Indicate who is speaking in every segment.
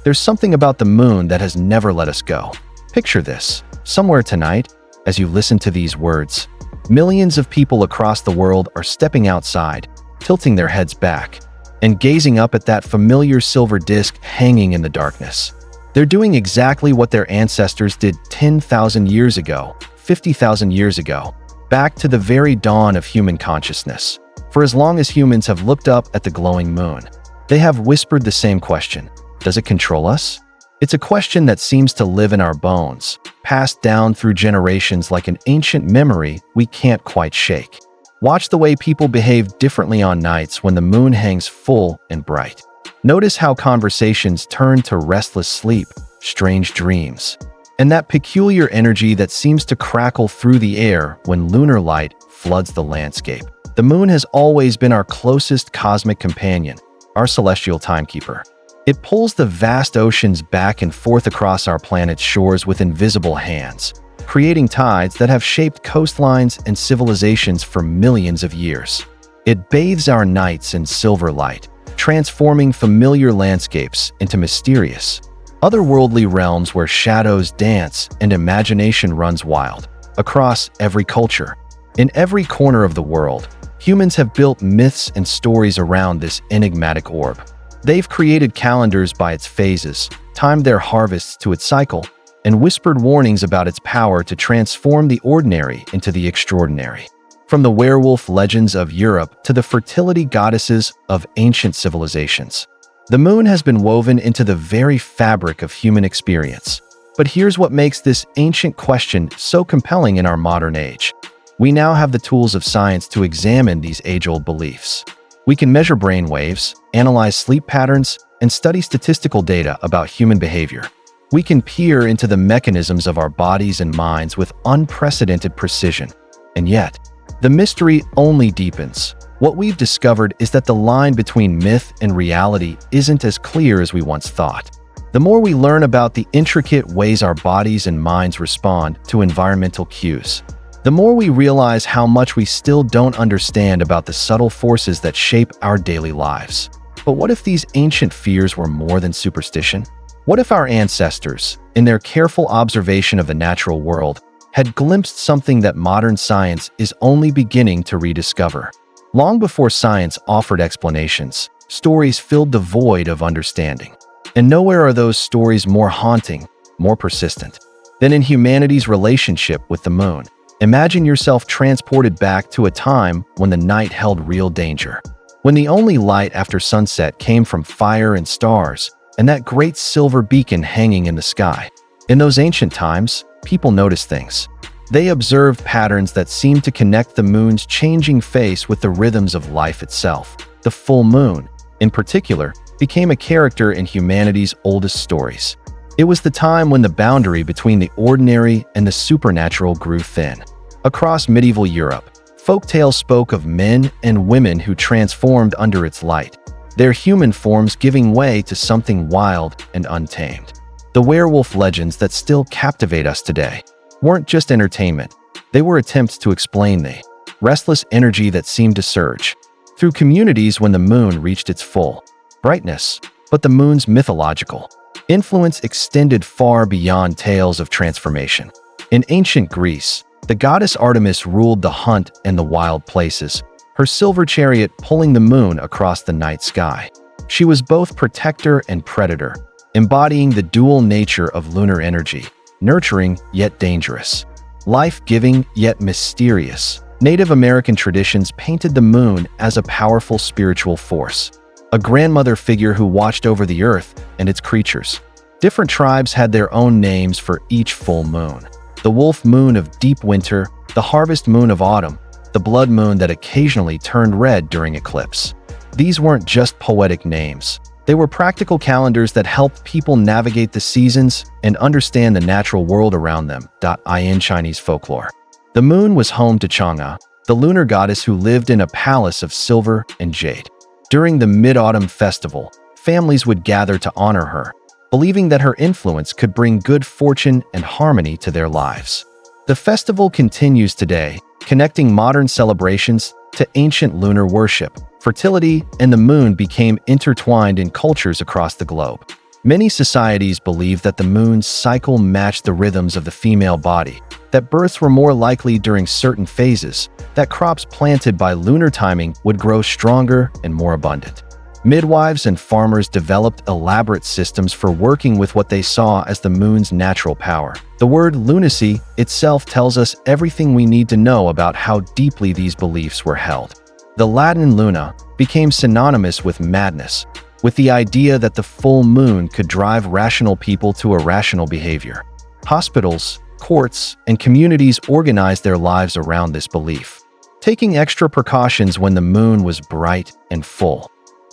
Speaker 1: There's something about the moon that has never let us go. Picture this. Somewhere tonight, as you listen to these words, millions of people across the world are stepping outside, tilting their heads back, and gazing up at that familiar silver disk hanging in the darkness. They're doing exactly what their ancestors did 10,000 years ago, 50,000 years ago, back to the very dawn of human consciousness. For as long as humans have looked up at the glowing moon, they have whispered the same question. Does it control us? It's a question that seems to live in our bones, passed down through generations like an ancient memory we can't quite shake. Watch the way people behave differently on nights when the moon hangs full and bright. Notice how conversations turn to restless sleep, strange dreams, and that peculiar energy that seems to crackle through the air when lunar light floods the landscape. The moon has always been our closest cosmic companion, our celestial timekeeper. It pulls the vast oceans back and forth across our planet's shores with invisible hands, creating tides that have shaped coastlines and civilizations for millions of years. It bathes our nights in silver light, transforming familiar landscapes into mysterious, otherworldly realms where shadows dance and imagination runs wild. Across every culture, in every corner of the world, humans have built myths and stories around this enigmatic orb. They've created calendars by its phases, timed their harvests to its cycle, and whispered warnings about its power to transform the ordinary into the extraordinary. From the werewolf legends of Europe to the fertility goddesses of ancient civilizations, the moon has been woven into the very fabric of human experience. But here's what makes this ancient question so compelling in our modern age. We now have the tools of science to examine these age-old beliefs. We can measure brain waves, analyze sleep patterns, and study statistical data about human behavior. We can peer into the mechanisms of our bodies and minds with unprecedented precision. And yet, the mystery only deepens. What we've discovered is that the line between myth and reality isn't as clear as we once thought. The more we learn about the intricate ways our bodies and minds respond to environmental cues, the more we realize how much we still don't understand about the subtle forces that shape our daily lives. But what if these ancient fears were more than superstition? What if our ancestors, in their careful observation of the natural world, had glimpsed something that modern science is only beginning to rediscover? Long before science offered explanations, stories filled the void of understanding. And nowhere are those stories more haunting, more persistent, than in humanity's relationship with the moon. Imagine yourself transported back to a time when the night held real danger, when the only light after sunset came from fire and stars, and that great silver beacon hanging in the sky. In those ancient times, people noticed things. They observed patterns that seemed to connect the moon's changing face with the rhythms of life itself. The full moon, in particular, became a character in humanity's oldest stories. It was the time when the boundary between the ordinary and the supernatural grew thin. Across medieval Europe, folktales spoke of men and women who transformed under its light, their human forms giving way to something wild and untamed. The werewolf legends that still captivate us today weren't just entertainment. They were attempts to explain the restless energy that seemed to surge through communities when the moon reached its full brightness. But the moon's mythological influence extended far beyond tales of transformation. In ancient Greece, the goddess Artemis ruled the hunt and the wild places, her silver chariot pulling the moon across the night sky. She was both protector and predator, embodying the dual nature of lunar energy, nurturing yet dangerous, life-giving yet mysterious. Native American traditions painted the moon as a powerful spiritual force, a grandmother figure who watched over the earth and its creatures. Different tribes had their own names for each full moon. The wolf moon of deep winter, the harvest moon of autumn, the blood moon that occasionally turned red during eclipse. These weren't just poetic names. They were practical calendars that helped people navigate the seasons and understand the natural world around them. In Chinese folklore, the moon was home to Chang'e, the lunar goddess who lived in a palace of silver and jade. During the Mid-Autumn Festival, families would gather to honor her, believing that her influence could bring good fortune and harmony to their lives. The festival continues today, connecting modern celebrations to ancient lunar worship. Fertility and the moon became intertwined in cultures across the globe. Many societies believe that the moon's cycle matched the rhythms of the female body, that births were more likely during certain phases, that crops planted by lunar timing would grow stronger and more abundant. Midwives and farmers developed elaborate systems for working with what they saw as the moon's natural power. The word lunacy itself tells us everything we need to know about how deeply these beliefs were held. The Latin luna became synonymous with madness, with the idea that the full moon could drive rational people to irrational behavior. Hospitals, courts, and communities organized their lives around this belief, taking extra precautions when the moon was bright and full.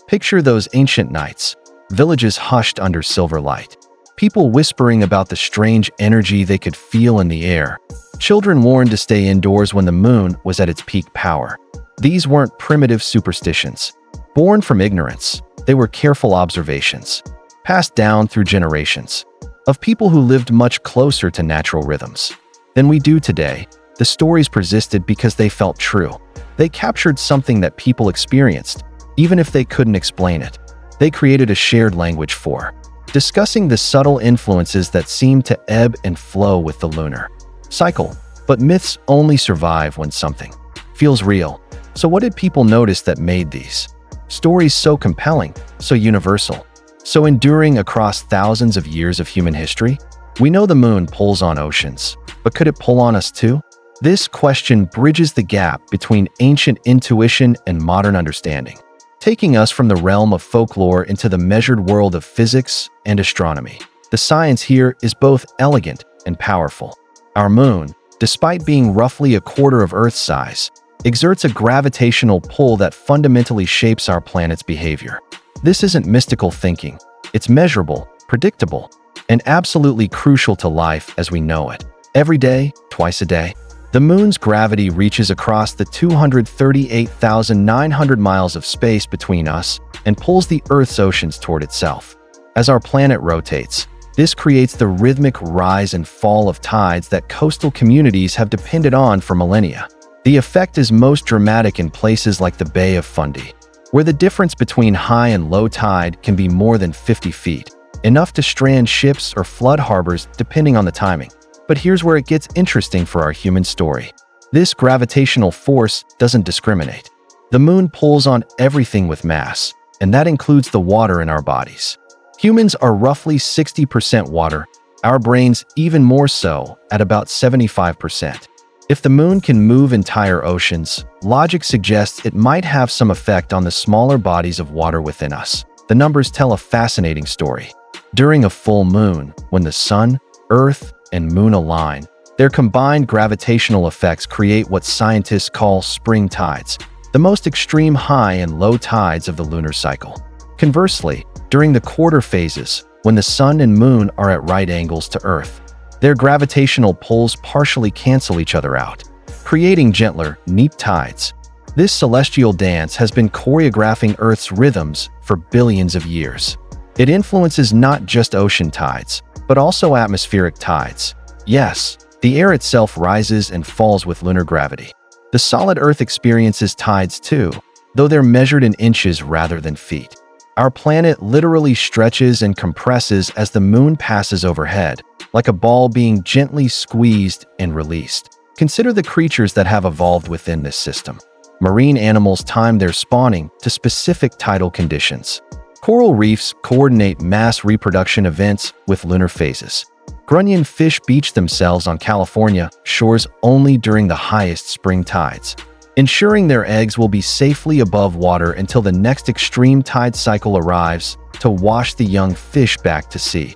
Speaker 1: Picture those ancient nights, villages hushed under silver light, people whispering about the strange energy they could feel in the air, children warned to stay indoors when the moon was at its peak power. These weren't primitive superstitions, born from ignorance. They were careful observations, passed down through generations, of people who lived much closer to natural rhythms than we do today. The stories persisted because they felt true. They captured something that people experienced, even if they couldn't explain it. They created a shared language for discussing the subtle influences that seem to ebb and flow with the lunar cycle. But myths only survive when something feels real. So what did people notice that made these stories so compelling, so universal, so enduring across thousands of years of human history? We know the moon pulls on oceans, but could it pull on us too? This question bridges the gap between ancient intuition and modern understanding, taking us from the realm of folklore into the measured world of physics and astronomy. The science here is both elegant and powerful. Our moon, despite being roughly a quarter of Earth's size, exerts a gravitational pull that fundamentally shapes our planet's behavior. This isn't mystical thinking. It's measurable, predictable, and absolutely crucial to life as we know it. Every day, twice a day, the moon's gravity reaches across the 238,900 miles of space between us and pulls the Earth's oceans toward itself. As our planet rotates, this creates the rhythmic rise and fall of tides that coastal communities have depended on for millennia. The effect is most dramatic in places like the Bay of Fundy, where the difference between high and low tide can be more than 50 feet, enough to strand ships or flood harbors depending on the timing. But here's where it gets interesting for our human story. This gravitational force doesn't discriminate. The moon pulls on everything with mass, and that includes the water in our bodies. Humans are roughly 60% water, our brains even more so, at about 75%. If the moon can move entire oceans, logic suggests it might have some effect on the smaller bodies of water within us. The numbers tell a fascinating story. During a full moon, when the sun, Earth, and moon align, their combined gravitational effects create what scientists call spring tides, the most extreme high and low tides of the lunar cycle. Conversely, during the quarter phases, when the sun and moon are at right angles to Earth, their gravitational pulls partially cancel each other out, creating gentler, neat tides. This celestial dance has been choreographing Earth's rhythms for billions of years. It influences not just ocean tides, but also atmospheric tides. Yes, the air itself rises and falls with lunar gravity. The solid Earth experiences tides too, though they're measured in inches rather than feet. Our planet literally stretches and compresses as the moon passes overhead, like a ball being gently squeezed and released. Consider the creatures that have evolved within this system. Marine animals time their spawning to specific tidal conditions. Coral reefs coordinate mass reproduction events with lunar phases. Grunion fish beach themselves on California shores only during the highest spring tides, ensuring their eggs will be safely above water until the next extreme tide cycle arrives to wash the young fish back to sea.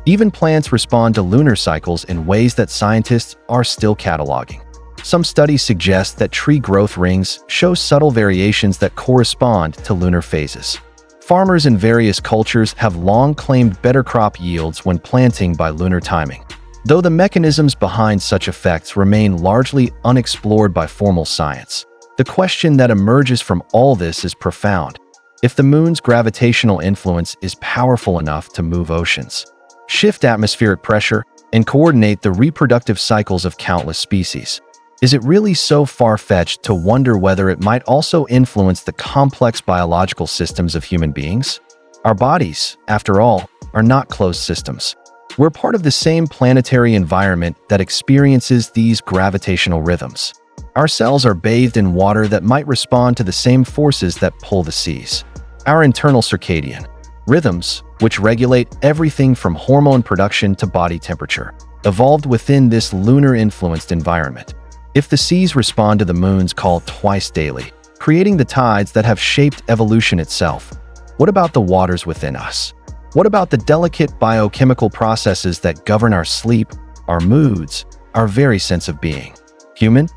Speaker 1: Even plants respond to lunar cycles in ways that scientists are still cataloging. Some studies suggest that tree growth rings show subtle variations that correspond to lunar phases. Farmers in various cultures have long claimed better crop yields when planting by lunar timing, though the mechanisms behind such effects remain largely unexplored by formal science. The question that emerges from all this is profound. If the moon's gravitational influence is powerful enough to move oceans, shift atmospheric pressure, and coordinate the reproductive cycles of countless species, is it really so far-fetched to wonder whether it might also influence the complex biological systems of human beings? Our bodies, after all, are not closed systems. We're part of the same planetary environment that experiences these gravitational rhythms. Our cells are bathed in water that might respond to the same forces that pull the seas. Our internal circadian rhythms, which regulate everything from hormone production to body temperature, evolved within this lunar-influenced environment. If the seas respond to the moon's call twice daily, creating the tides that have shaped evolution itself, what about the waters within us? What about the delicate biochemical processes that govern our sleep, our moods, our very sense of being? Human,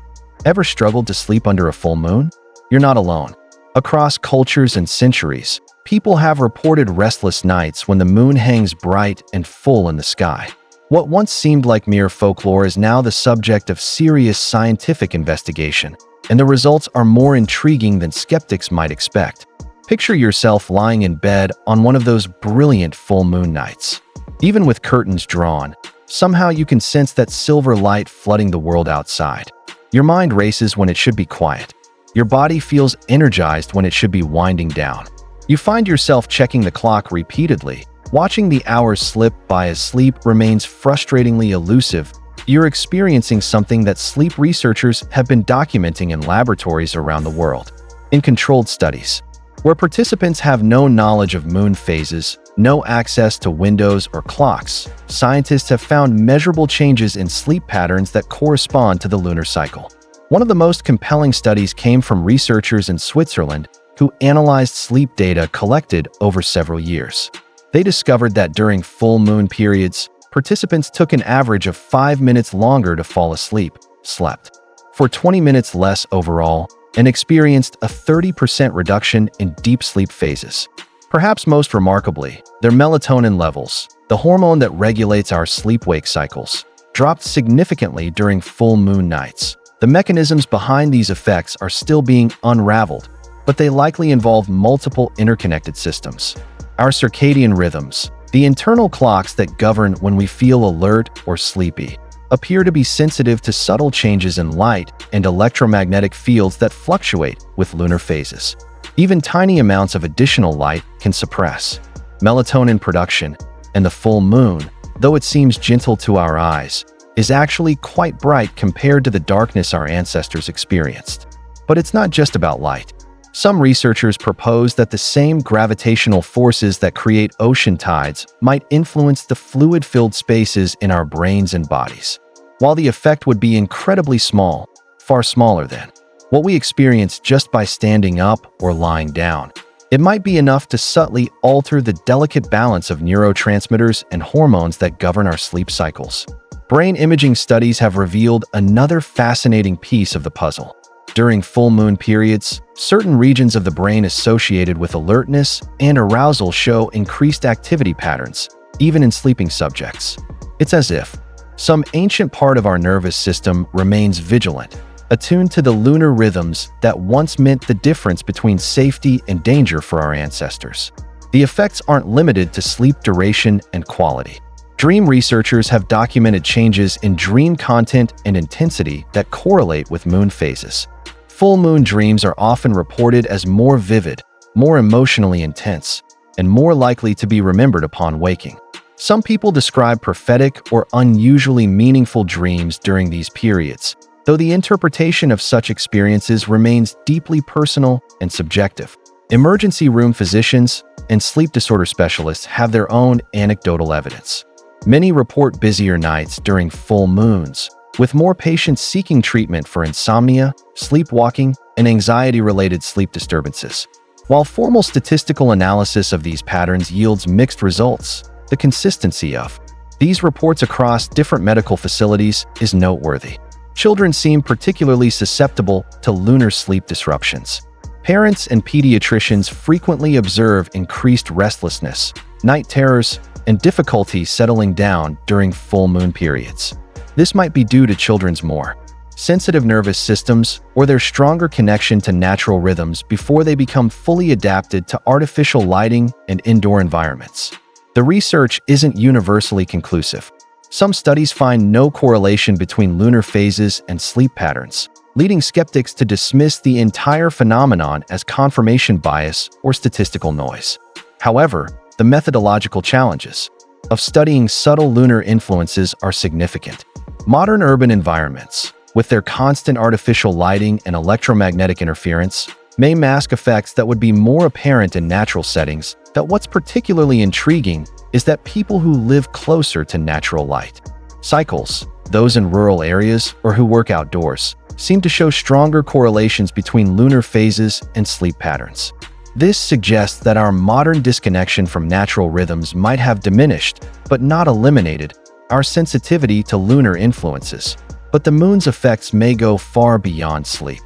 Speaker 1: ever struggled to sleep under a full moon? You're not alone. Across cultures and centuries, people have reported restless nights when the moon hangs bright and full in the sky. What once seemed like mere folklore is now the subject of serious scientific investigation, and the results are more intriguing than skeptics might expect. Picture yourself lying in bed on one of those brilliant full moon nights. Even with curtains drawn, somehow you can sense that silver light flooding the world outside. Your mind races when it should be quiet. Your body feels energized when it should be winding down. You find yourself checking the clock repeatedly, watching the hours slip by as sleep remains frustratingly elusive. You're experiencing something that sleep researchers have been documenting in laboratories around the world. In controlled studies, where participants have no knowledge of moon phases, no access to windows or clocks, scientists have found measurable changes in sleep patterns that correspond to the lunar cycle. One of the most compelling studies came from researchers in Switzerland who analyzed sleep data collected over several years. They discovered that during full moon periods, participants took an average of 5 minutes longer to fall asleep, slept for 20 minutes less overall, and experienced a 30% reduction in deep sleep phases. Perhaps most remarkably, their melatonin levels, the hormone that regulates our sleep-wake cycles, dropped significantly during full moon nights. The mechanisms behind these effects are still being unraveled, but they likely involve multiple interconnected systems. Our circadian rhythms, the internal clocks that govern when we feel alert or sleepy, appear to be sensitive to subtle changes in light and electromagnetic fields that fluctuate with lunar phases. Even tiny amounts of additional light can suppress melatonin production, and the full moon, though it seems gentle to our eyes, is actually quite bright compared to the darkness our ancestors experienced. But it's not just about light. Some researchers propose that the same gravitational forces that create ocean tides might influence the fluid-filled spaces in our brains and bodies. While the effect would be incredibly small, far smaller than what we experience just by standing up or lying down, it might be enough to subtly alter the delicate balance of neurotransmitters and hormones that govern our sleep cycles. Brain imaging studies have revealed another fascinating piece of the puzzle. During full moon periods, certain regions of the brain associated with alertness and arousal show increased activity patterns, even in sleeping subjects. It's as if some ancient part of our nervous system remains vigilant, attuned to the lunar rhythms that once meant the difference between safety and danger for our ancestors. The effects aren't limited to sleep duration and quality. Dream researchers have documented changes in dream content and intensity that correlate with moon phases. Full moon dreams are often reported as more vivid, more emotionally intense, and more likely to be remembered upon waking. Some people describe prophetic or unusually meaningful dreams during these periods, though the interpretation of such experiences remains deeply personal and subjective. Emergency room physicians and sleep disorder specialists have their own anecdotal evidence. Many report busier nights during full moons, with more patients seeking treatment for insomnia, sleepwalking, and anxiety-related sleep disturbances. While formal statistical analysis of these patterns yields mixed results, the consistency of these reports across different medical facilities is noteworthy. Children seem particularly susceptible to lunar sleep disruptions. Parents and pediatricians frequently observe increased restlessness, night terrors, and difficulty settling down during full moon periods. This might be due to children's more sensitive nervous systems or their stronger connection to natural rhythms before they become fully adapted to artificial lighting and indoor environments. The research isn't universally conclusive. Some studies find no correlation between lunar phases and sleep patterns, leading skeptics to dismiss the entire phenomenon as confirmation bias or statistical noise. However, the methodological challenges of studying subtle lunar influences are significant. Modern urban environments, with their constant artificial lighting and electromagnetic interference, may mask effects that would be more apparent in natural settings. But what's particularly intriguing is that people who live closer to natural light cycles, those in rural areas or who work outdoors, seem to show stronger correlations between lunar phases and sleep patterns. This suggests that our modern disconnection from natural rhythms might have diminished, but not eliminated, our sensitivity to lunar influences. But the moon's effects may go far beyond sleep.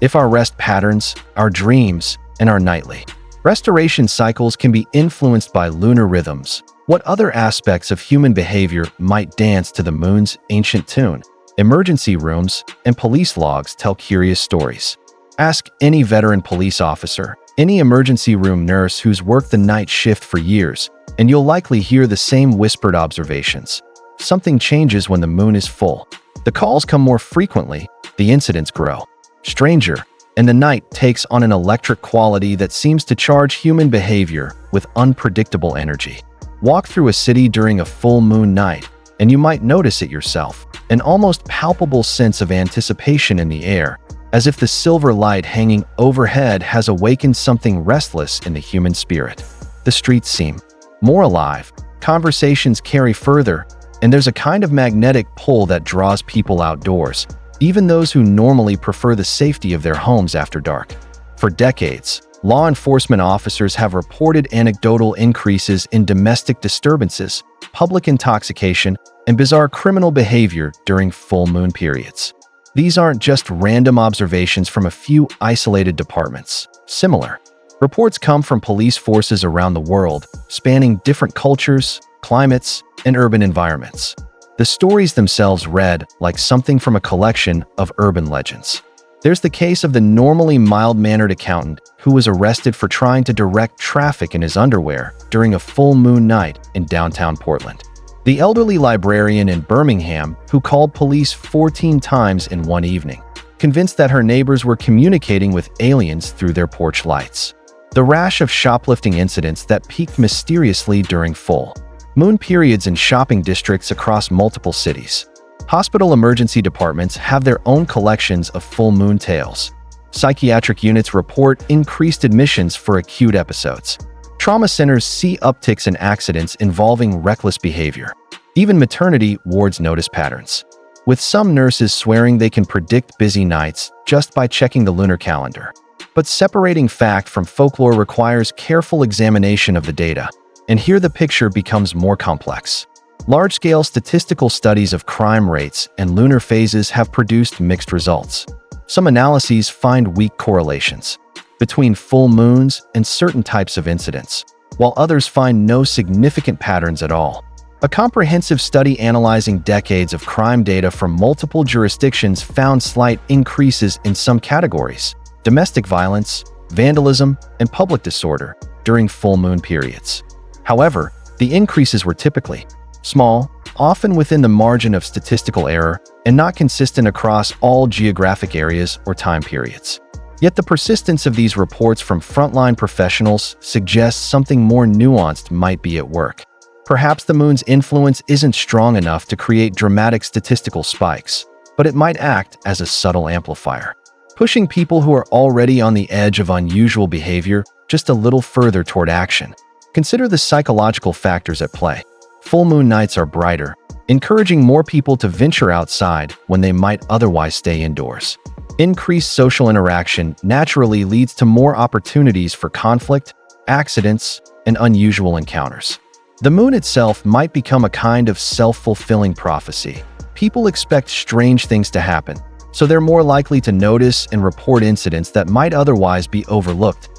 Speaker 1: If our rest patterns, our dreams, and our nightly restoration cycles can be influenced by lunar rhythms, what other aspects of human behavior might dance to the moon's ancient tune? Emergency rooms and police logs tell curious stories. Ask any veteran police officer, any emergency room nurse who's worked the night shift for years, and you'll likely hear the same whispered observations. Something changes when the moon is full. The calls come more frequently, the incidents grow stranger, and the night takes on an electric quality that seems to charge human behavior with unpredictable energy. Walk through a city during a full moon night, and you might notice it yourself, an almost palpable sense of anticipation in the air, as if the silver light hanging overhead has awakened something restless in the human spirit. The streets seem more alive, conversations carry further, and there's a kind of magnetic pull that draws people outdoors, even those who normally prefer the safety of their homes after dark. For decades, law enforcement officers have reported anecdotal increases in domestic disturbances, public intoxication, and bizarre criminal behavior during full moon periods. These aren't just random observations from a few isolated departments. Similar reports come from police forces around the world, spanning different cultures, climates, and urban environments. The stories themselves read like something from a collection of urban legends. There's the case of the normally mild-mannered accountant who was arrested for trying to direct traffic in his underwear during a full moon night in downtown Portland. The elderly librarian in Birmingham who called police 14 times in one evening, convinced that her neighbors were communicating with aliens through their porch lights. The rash of shoplifting incidents that peaked mysteriously during full moon periods in shopping districts across multiple cities. Hospital emergency departments have their own collections of full moon tales. Psychiatric units report increased admissions for acute episodes. Trauma centers see upticks in accidents involving reckless behavior. Even maternity wards notice patterns, with some nurses swearing they can predict busy nights just by checking the lunar calendar. But separating fact from folklore requires careful examination of the data, and here the picture becomes more complex. Large-scale statistical studies of crime rates and lunar phases have produced mixed results. Some analyses find weak correlations between full moons and certain types of incidents, while others find no significant patterns at all. A comprehensive study analyzing decades of crime data from multiple jurisdictions found slight increases in some categories: domestic violence, vandalism, and public disorder during full moon periods. However, the increases were typically small, often within the margin of statistical error, and not consistent across all geographic areas or time periods. Yet the persistence of these reports from frontline professionals suggests something more nuanced might be at work. Perhaps the moon's influence isn't strong enough to create dramatic statistical spikes, but it might act as a subtle amplifier, pushing people who are already on the edge of unusual behavior just a little further toward action. Consider the psychological factors at play. Full moon nights are brighter, encouraging more people to venture outside when they might otherwise stay indoors. Increased social interaction naturally leads to more opportunities for conflict, accidents, and unusual encounters. The moon itself might become a kind of self-fulfilling prophecy. People expect strange things to happen, so they're more likely to notice and report incidents that might otherwise be overlooked.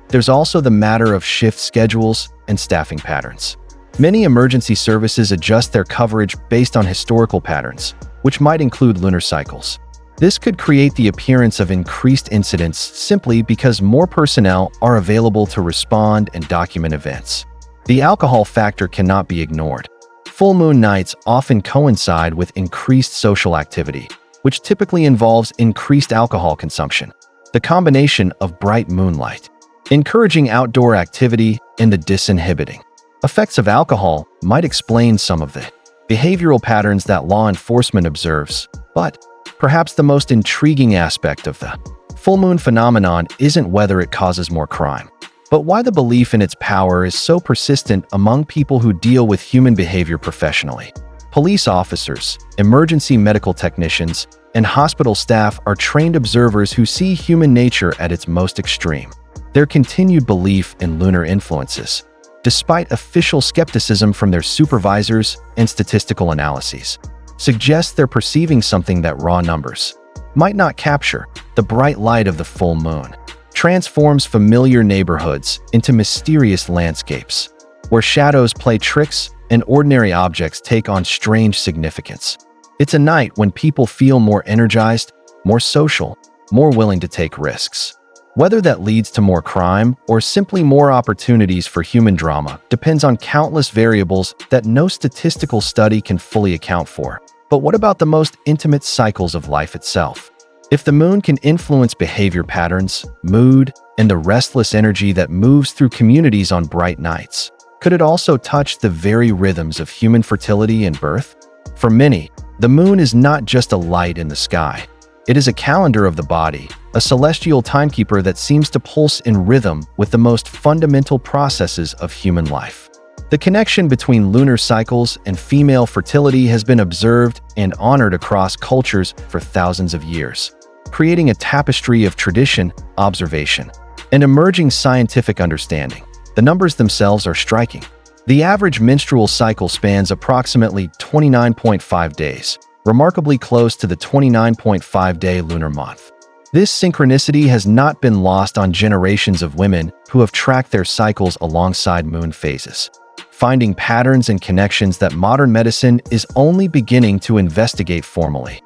Speaker 1: There's also the matter of shift schedules and staffing patterns. Many emergency services adjust their coverage based on historical patterns, which might include lunar cycles. This could create the appearance of increased incidents simply because more personnel are available to respond and document events. The alcohol factor cannot be ignored. Full moon nights often coincide with increased social activity, which typically involves increased alcohol consumption. The combination of bright moonlight, encouraging outdoor activity, and the disinhibiting effects of alcohol might explain some of the behavioral patterns that law enforcement observes. But perhaps the most intriguing aspect of the full moon phenomenon isn't whether it causes more crime, but why the belief in its power is so persistent among people who deal with human behavior professionally. Police officers, emergency medical technicians, and hospital staff are trained observers who see human nature at its most extreme. Their continued belief in lunar influences, despite official skepticism from their supervisors and statistical analyses, suggests they're perceiving something that raw numbers might not capture. The bright light of the full moon transforms familiar neighborhoods into mysterious landscapes, where shadows play tricks and ordinary objects take on strange significance. It's a night when people feel more energized, more social, more willing to take risks. Whether that leads to more crime or simply more opportunities for human drama depends on countless variables that no statistical study can fully account for. But what about the most intimate cycles of life itself? If the moon can influence behavior patterns, mood, and the restless energy that moves through communities on bright nights, could it also touch the very rhythms of human fertility and birth? For many, the moon is not just a light in the sky. It is a calendar of the body, a celestial timekeeper that seems to pulse in rhythm with the most fundamental processes of human life. The connection between lunar cycles and female fertility has been observed and honored across cultures for thousands of years, creating a tapestry of tradition, observation, and emerging scientific understanding. The numbers themselves are striking. The average menstrual cycle spans approximately 29.5 days, remarkably close to the 29.5-day lunar month. This synchronicity has not been lost on generations of women who have tracked their cycles alongside moon phases, finding patterns and connections that modern medicine is only beginning to investigate formally.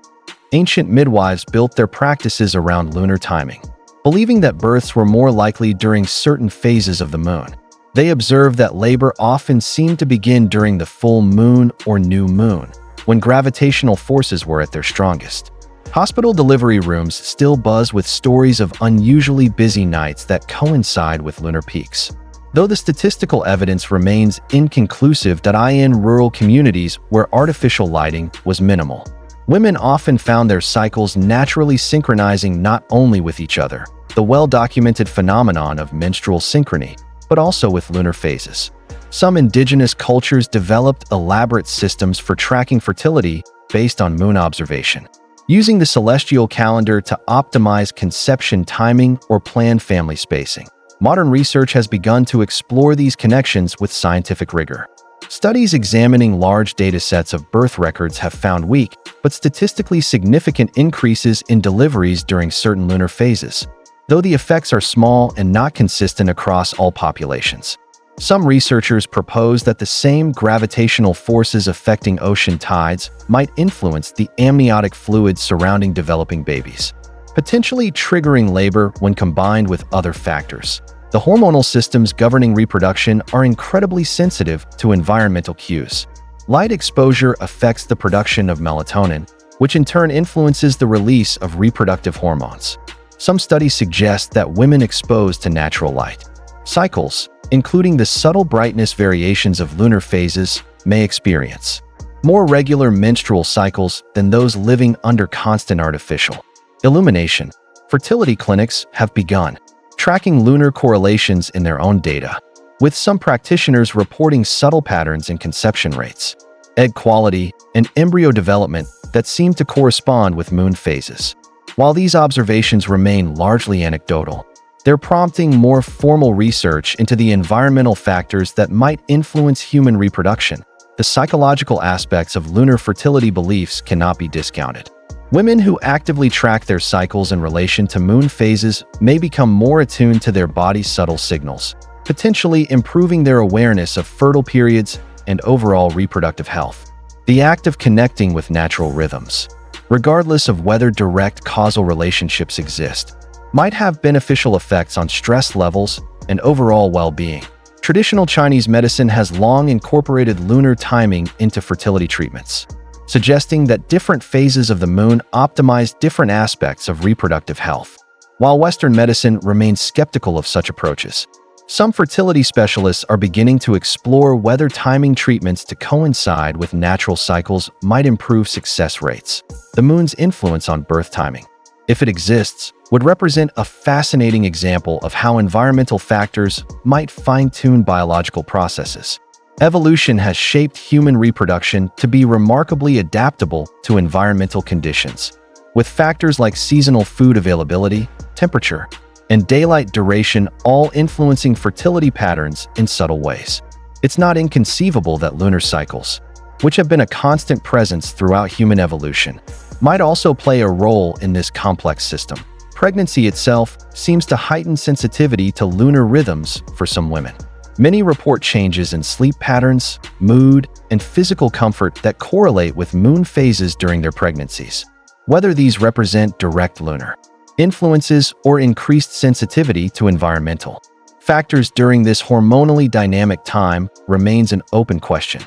Speaker 1: Ancient midwives built their practices around lunar timing, believing that births were more likely during certain phases of the moon. They observed that labor often seemed to begin during the full moon or new moon, when gravitational forces were at their strongest. Hospital delivery rooms still buzz with stories of unusually busy nights that coincide with lunar peaks. Though the statistical evidence remains inconclusive in rural communities where artificial lighting was minimal, women often found their cycles naturally synchronizing not only with each other, the well-documented phenomenon of menstrual synchrony, but also with lunar phases. Some indigenous cultures developed elaborate systems for tracking fertility based on moon observation, using the celestial calendar to optimize conception timing or plan family spacing. Modern research has begun to explore these connections with scientific rigor. Studies examining large data sets of birth records have found weak, but statistically significant increases in deliveries during certain lunar phases, though the effects are small and not consistent across all populations. Some researchers propose that the same gravitational forces affecting ocean tides might influence the amniotic fluid surrounding developing babies, potentially triggering labor when combined with other factors. The hormonal systems governing reproduction are incredibly sensitive to environmental cues. Light exposure affects the production of melatonin, which in turn influences the release of reproductive hormones. Some studies suggest that women exposed to natural light cycles, including the subtle brightness variations of lunar phases, may experience more regular menstrual cycles than those living under constant artificial illumination. Fertility clinics have begun tracking lunar correlations in their own data, with some practitioners reporting subtle patterns in conception rates, egg quality, and embryo development that seem to correspond with moon phases. While these observations remain largely anecdotal, they're prompting more formal research into the environmental factors that might influence human reproduction. The psychological aspects of lunar fertility beliefs cannot be discounted. Women who actively track their cycles in relation to moon phases may become more attuned to their body's subtle signals, potentially improving their awareness of fertile periods and overall reproductive health. The act of connecting with natural rhythms, regardless of whether direct causal relationships exist, might have beneficial effects on stress levels and overall well-being. Traditional Chinese medicine has long incorporated lunar timing into fertility treatments, suggesting that different phases of the moon optimize different aspects of reproductive health. while Western medicine remains skeptical of such approaches. Some fertility specialists are beginning to explore whether timing treatments to coincide with natural cycles might improve success rates. The moon's influence on birth timing, if it exists, would represent a fascinating example of how environmental factors might fine-tune biological processes. Evolution has shaped human reproduction to be remarkably adaptable to environmental conditions, with factors like seasonal food availability, temperature, and daylight duration all influencing fertility patterns in subtle ways. It's not inconceivable that lunar cycles, which have been a constant presence throughout human evolution, might also play a role in this complex system. Pregnancy itself seems to heighten sensitivity to lunar rhythms for some women. Many report changes in sleep patterns, mood, and physical comfort that correlate with moon phases during their pregnancies. Whether these represent direct lunar influences or increased sensitivity to environmental factors during this hormonally dynamic time remains an open question.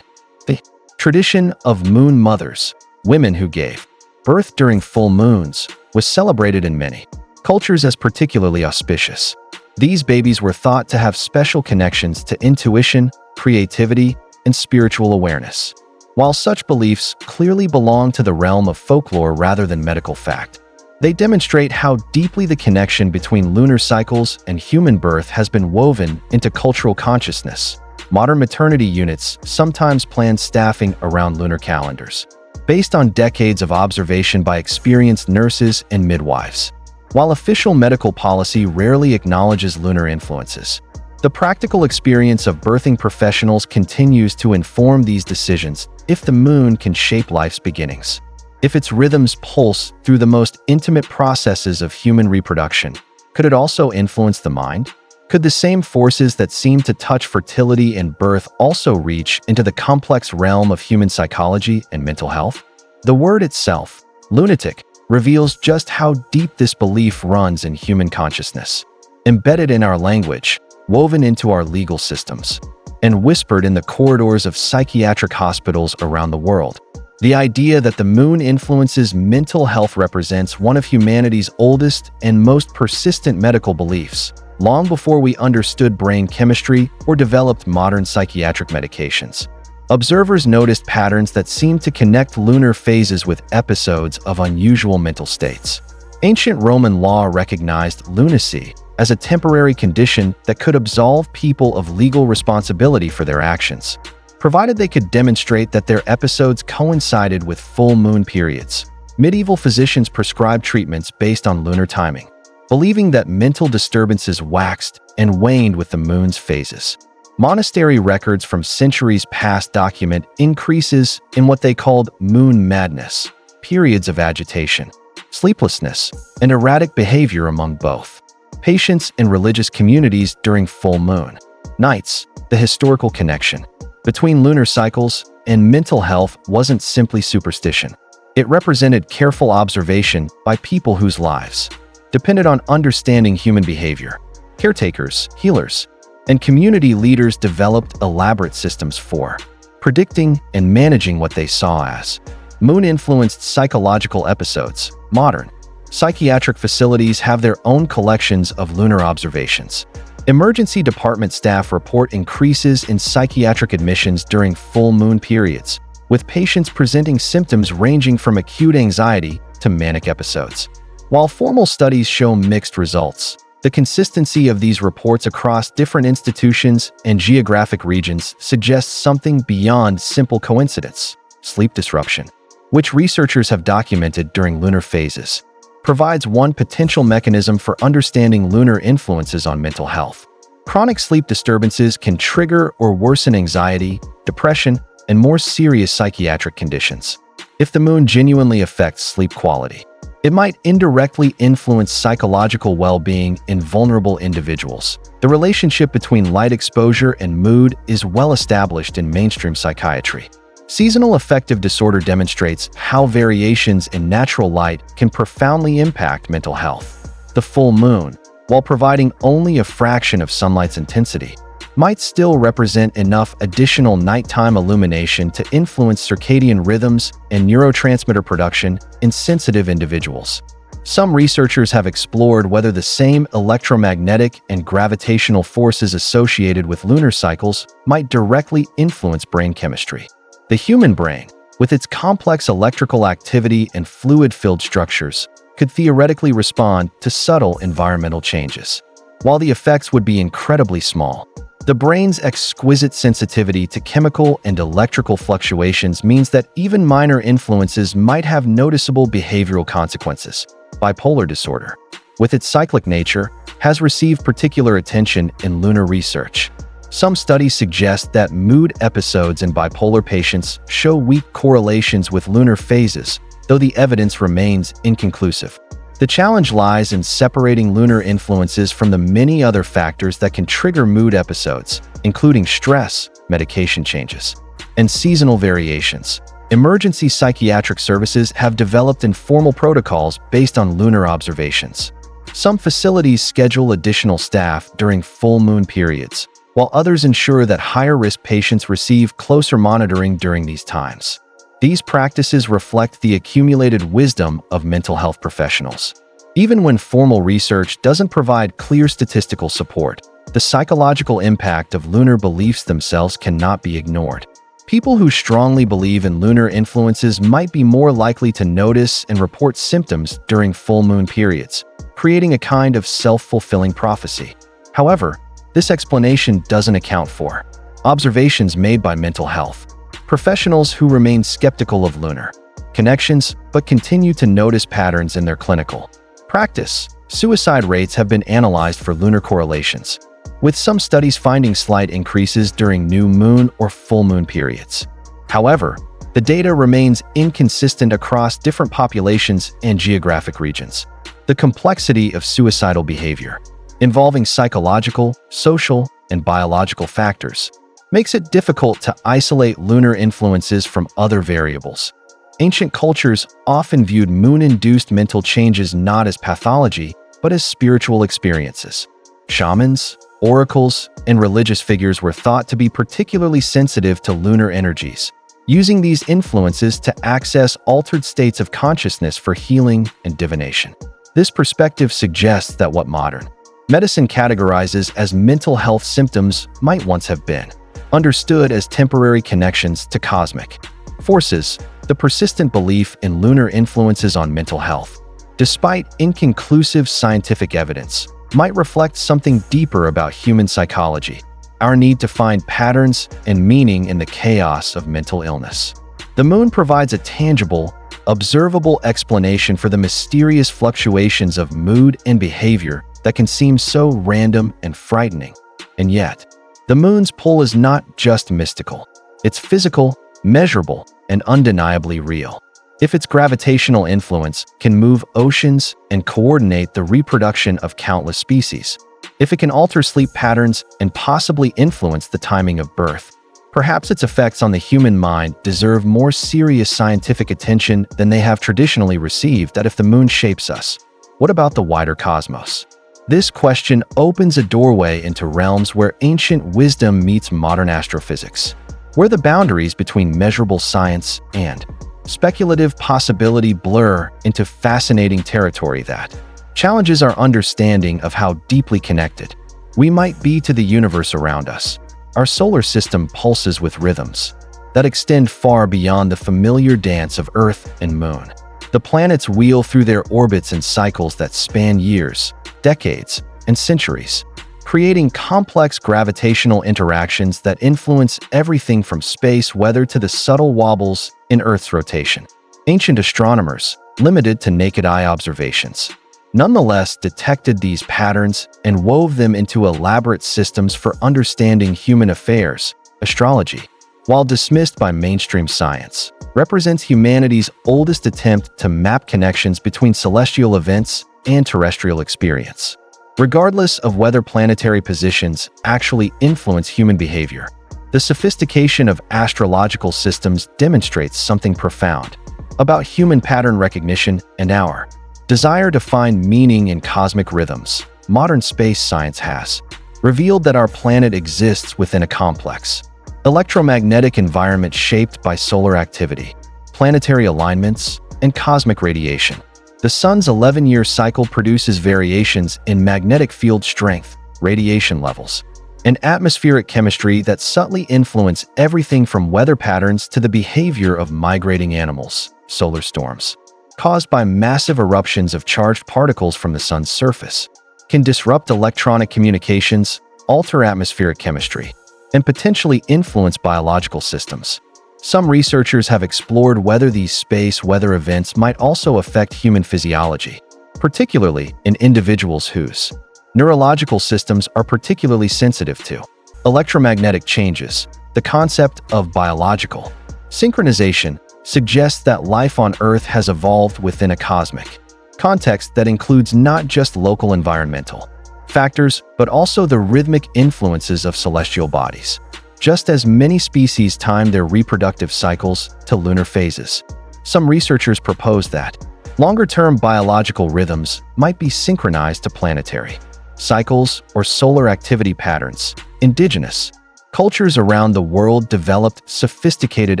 Speaker 1: The tradition of moon mothers, women who gave birth during full moons, was celebrated in many cultures as particularly auspicious. These babies were thought to have special connections to intuition, creativity, and spiritual awareness. While such beliefs clearly belong to the realm of folklore rather than medical fact, they demonstrate how deeply the connection between lunar cycles and human birth has been woven into cultural consciousness. Modern maternity units sometimes plan staffing around lunar calendars, based on decades of observation by experienced nurses and midwives. While official medical policy rarely acknowledges lunar influences, the practical experience of birthing professionals continues to inform these decisions. If the moon can shape life's beginnings, if its rhythms pulse through the most intimate processes of human reproduction, could it also influence the mind? Could the same forces that seem to touch fertility and birth also reach into the complex realm of human psychology and mental health? The word itself, lunatic, reveals just how deep this belief runs in human consciousness, embedded in our language, woven into our legal systems, and whispered in the corridors of psychiatric hospitals around the world. The idea that the moon influences mental health represents one of humanity's oldest and most persistent medical beliefs, long before we understood brain chemistry or developed modern psychiatric medications. Observers noticed patterns that seemed to connect lunar phases with episodes of unusual mental states. Ancient Roman law recognized lunacy as a temporary condition that could absolve people of legal responsibility for their actions, provided they could demonstrate that their episodes coincided with full moon periods. Medieval physicians prescribed treatments based on lunar timing, believing that mental disturbances waxed and waned with the moon's phases. Monastery records from centuries past document increases in what they called moon madness, periods of agitation, sleeplessness, and erratic behavior among both patients and religious communities during full moon nights. The historical connection between lunar cycles and mental health wasn't simply superstition. It represented careful observation by people whose lives depended on understanding human behavior. Caretakers, healers, and community leaders developed elaborate systems for predicting and managing what they saw as moon-influenced psychological episodes. Modern psychiatric facilities have their own collections of lunar observations. Emergency department staff report increases in psychiatric admissions during full moon periods, with patients presenting symptoms ranging from acute anxiety to manic episodes. While formal studies show mixed results, the consistency of these reports across different institutions and geographic regions suggests something beyond simple coincidence. Sleep disruption, which researchers have documented during lunar phases, provides one potential mechanism for understanding lunar influences on mental health. Chronic sleep disturbances can trigger or worsen anxiety, depression, and more serious psychiatric conditions. If the moon genuinely affects sleep quality, it might indirectly influence psychological well-being in vulnerable individuals. The relationship between light exposure and mood is well established in mainstream psychiatry. Seasonal affective disorder demonstrates how variations in natural light can profoundly impact mental health. The full moon, while providing only a fraction of sunlight's intensity, might still represent enough additional nighttime illumination to influence circadian rhythms and neurotransmitter production in sensitive individuals. Some researchers have explored whether the same electromagnetic and gravitational forces associated with lunar cycles might directly influence brain chemistry. The human brain, with its complex electrical activity and fluid-filled structures, could theoretically respond to subtle environmental changes. While the effects would be incredibly small, the brain's exquisite sensitivity to chemical and electrical fluctuations means that even minor influences might have noticeable behavioral consequences. Bipolar disorder, with its cyclic nature, has received particular attention in lunar research. Some studies suggest that mood episodes in bipolar patients show weak correlations with lunar phases, though the evidence remains inconclusive. The challenge lies in separating lunar influences from the many other factors that can trigger mood episodes, including stress, medication changes, and seasonal variations. Emergency psychiatric services have developed informal protocols based on lunar observations. Some facilities schedule additional staff during full moon periods, while others ensure that higher-risk patients receive closer monitoring during these times. These practices reflect the accumulated wisdom of mental health professionals. Even when formal research doesn't provide clear statistical support, the psychological impact of lunar beliefs themselves cannot be ignored. People who strongly believe in lunar influences might be more likely to notice and report symptoms during full moon periods, creating a kind of self-fulfilling prophecy. However, this explanation doesn't account for observations made by mental health professionals who remain skeptical of lunar connections but continue to notice patterns in their clinical practice. Suicide rates have been analyzed for lunar correlations, with some studies finding slight increases during new moon or full moon periods. However, the data remains inconsistent across different populations and geographic regions. The complexity of suicidal behavior, involving psychological, social, and biological factors, makes it difficult to isolate lunar influences from other variables. Ancient cultures often viewed moon-induced mental changes not as pathology, but as spiritual experiences. Shamans, oracles, and religious figures were thought to be particularly sensitive to lunar energies, using these influences to access altered states of consciousness for healing and divination. This perspective suggests that what modern medicine categorizes as mental health symptoms might once have been understood as temporary connections to cosmic forces. The persistent belief in lunar influences on mental health, despite inconclusive scientific evidence, might reflect something deeper about human psychology, our need to find patterns and meaning in the chaos of mental illness. The moon provides a tangible, observable explanation for the mysterious fluctuations of mood and behavior that can seem so random and frightening. And yet, the moon's pull is not just mystical. It's physical, measurable, and undeniably real. If its gravitational influence can move oceans and coordinate the reproduction of countless species, if it can alter sleep patterns and possibly influence the timing of birth, perhaps its effects on the human mind deserve more serious scientific attention than they have traditionally received. That if the moon shapes us, what about the wider cosmos? This question opens a doorway into realms where ancient wisdom meets modern astrophysics, where the boundaries between measurable science and speculative possibility blur into fascinating territory that challenges our understanding of how deeply connected we might be to the universe around us. Our solar system pulses with rhythms that extend far beyond the familiar dance of Earth and Moon. The planets wheel through their orbits in cycles that span years, decades, and centuries, creating complex gravitational interactions that influence everything from space weather to the subtle wobbles in Earth's rotation. Ancient astronomers, limited to naked-eye observations, nonetheless detected these patterns and wove them into elaborate systems for understanding human affairs. Astrology, while dismissed by mainstream science, represents humanity's oldest attempt to map connections between celestial events and terrestrial experience. Regardless of whether planetary positions actually influence human behavior, the sophistication of astrological systems demonstrates something profound about human pattern recognition and our desire to find meaning in cosmic rhythms. Modern space science has revealed that our planet exists within a complex electromagnetic environment shaped by solar activity, planetary alignments, and cosmic radiation. The sun's 11-year cycle produces variations in magnetic field strength, radiation levels, and atmospheric chemistry that subtly influence everything from weather patterns to the behavior of migrating animals. Solar storms, caused by massive eruptions of charged particles from the sun's surface, can disrupt electronic communications, alter atmospheric chemistry, and potentially influence biological systems. Some researchers have explored whether these space weather events might also affect human physiology, particularly in individuals whose neurological systems are particularly sensitive to electromagnetic changes. The concept of biological synchronization suggests that life on Earth has evolved within a cosmic context that includes not just local environmental factors, but also the rhythmic influences of celestial bodies. Just as many species time their reproductive cycles to lunar phases, some researchers propose that longer-term biological rhythms might be synchronized to planetary cycles or solar activity patterns. Indigenous cultures around the world developed sophisticated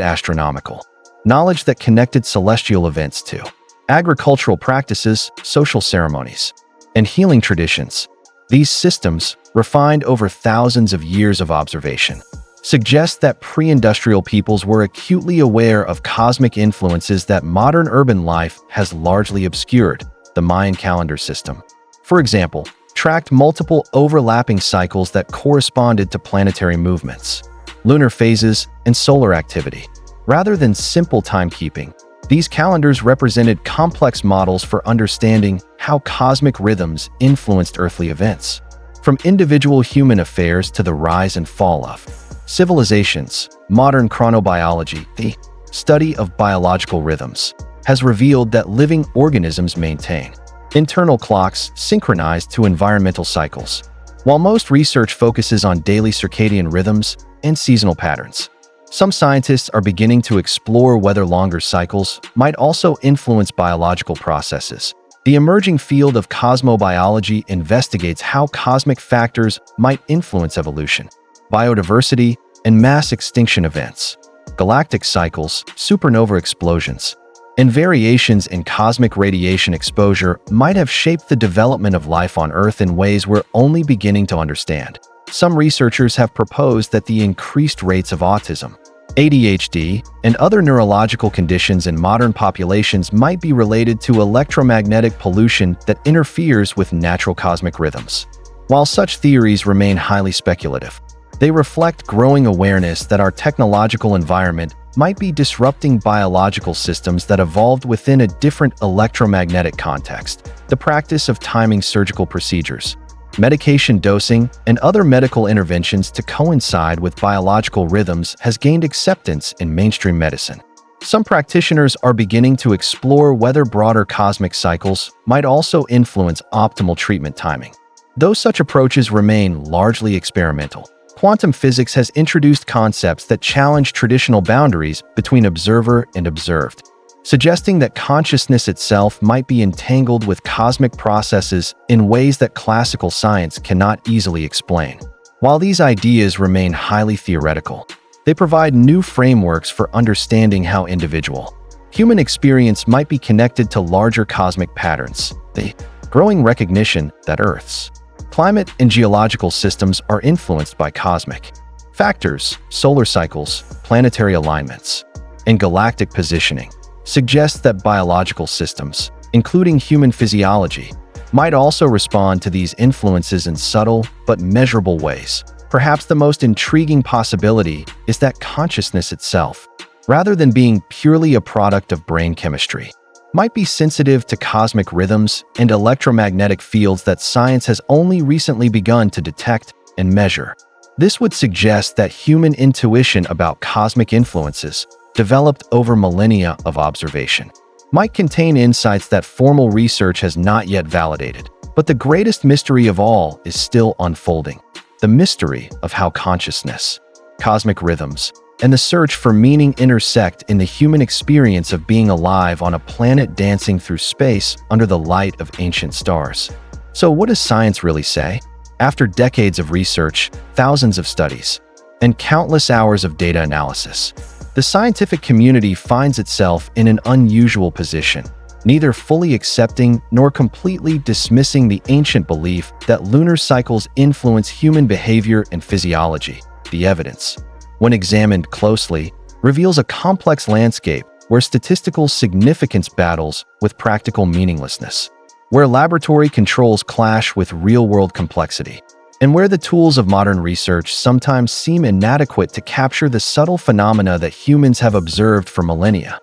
Speaker 1: astronomical knowledge that connected celestial events to agricultural practices, social ceremonies, and healing traditions. These systems, refined over thousands of years of observation, suggest that pre-industrial peoples were acutely aware of cosmic influences that modern urban life has largely obscured. The Mayan calendar system, for example, tracked multiple overlapping cycles that corresponded to planetary movements, lunar phases, and solar activity. Rather than simple timekeeping, these calendars represented complex models for understanding how cosmic rhythms influenced earthly events. From individual human affairs to the rise and fall of civilizations, modern chronobiology, the study of biological rhythms, has revealed that living organisms maintain internal clocks synchronized to environmental cycles. While most research focuses on daily circadian rhythms and seasonal patterns, some scientists are beginning to explore whether longer cycles might also influence biological processes. The emerging field of cosmobiology investigates how cosmic factors might influence evolution, biodiversity, and mass extinction events. Galactic cycles, supernova explosions, and variations in cosmic radiation exposure might have shaped the development of life on Earth in ways we're only beginning to understand. Some researchers have proposed that the increased rates of autism, ADHD, and other neurological conditions in modern populations might be related to electromagnetic pollution that interferes with natural cosmic rhythms. While such theories remain highly speculative, they reflect growing awareness that our technological environment might be disrupting biological systems that evolved within a different electromagnetic context. The practice of timing surgical procedures, medication dosing, and other medical interventions to coincide with biological rhythms has gained acceptance in mainstream medicine. Some practitioners are beginning to explore whether broader cosmic cycles might also influence optimal treatment timing. Though such approaches remain largely experimental, quantum physics has introduced concepts that challenge traditional boundaries between observer and observed, suggesting that consciousness itself might be entangled with cosmic processes in ways that classical science cannot easily explain. While these ideas remain highly theoretical, they provide new frameworks for understanding how individual human experience might be connected to larger cosmic patterns. The growing recognition that Earth's climate and geological systems are influenced by cosmic factors, solar cycles, planetary alignments, and galactic positioning, suggests that biological systems, including human physiology, might also respond to these influences in subtle but measurable ways. Perhaps the most intriguing possibility is that consciousness itself, rather than being purely a product of brain chemistry, might be sensitive to cosmic rhythms and electromagnetic fields that science has only recently begun to detect and measure. This would suggest that human intuition about cosmic influences, developed over millennia of observation, might contain insights that formal research has not yet validated. But the greatest mystery of all is still unfolding: the mystery of how consciousness, cosmic rhythms, and the search for meaning intersect in the human experience of being alive on a planet dancing through space under the light of ancient stars. So what does science really say? After decades of research, thousands of studies, and countless hours of data analysis, the scientific community finds itself in an unusual position. neither fully accepting nor completely dismissing the ancient belief that lunar cycles influence human behavior and physiology. The evidence, when examined closely, reveals a complex landscape where statistical significance battles with practical meaninglessness, where laboratory controls clash with real-world complexity, and where the tools of modern research sometimes seem inadequate to capture the subtle phenomena that humans have observed for millennia.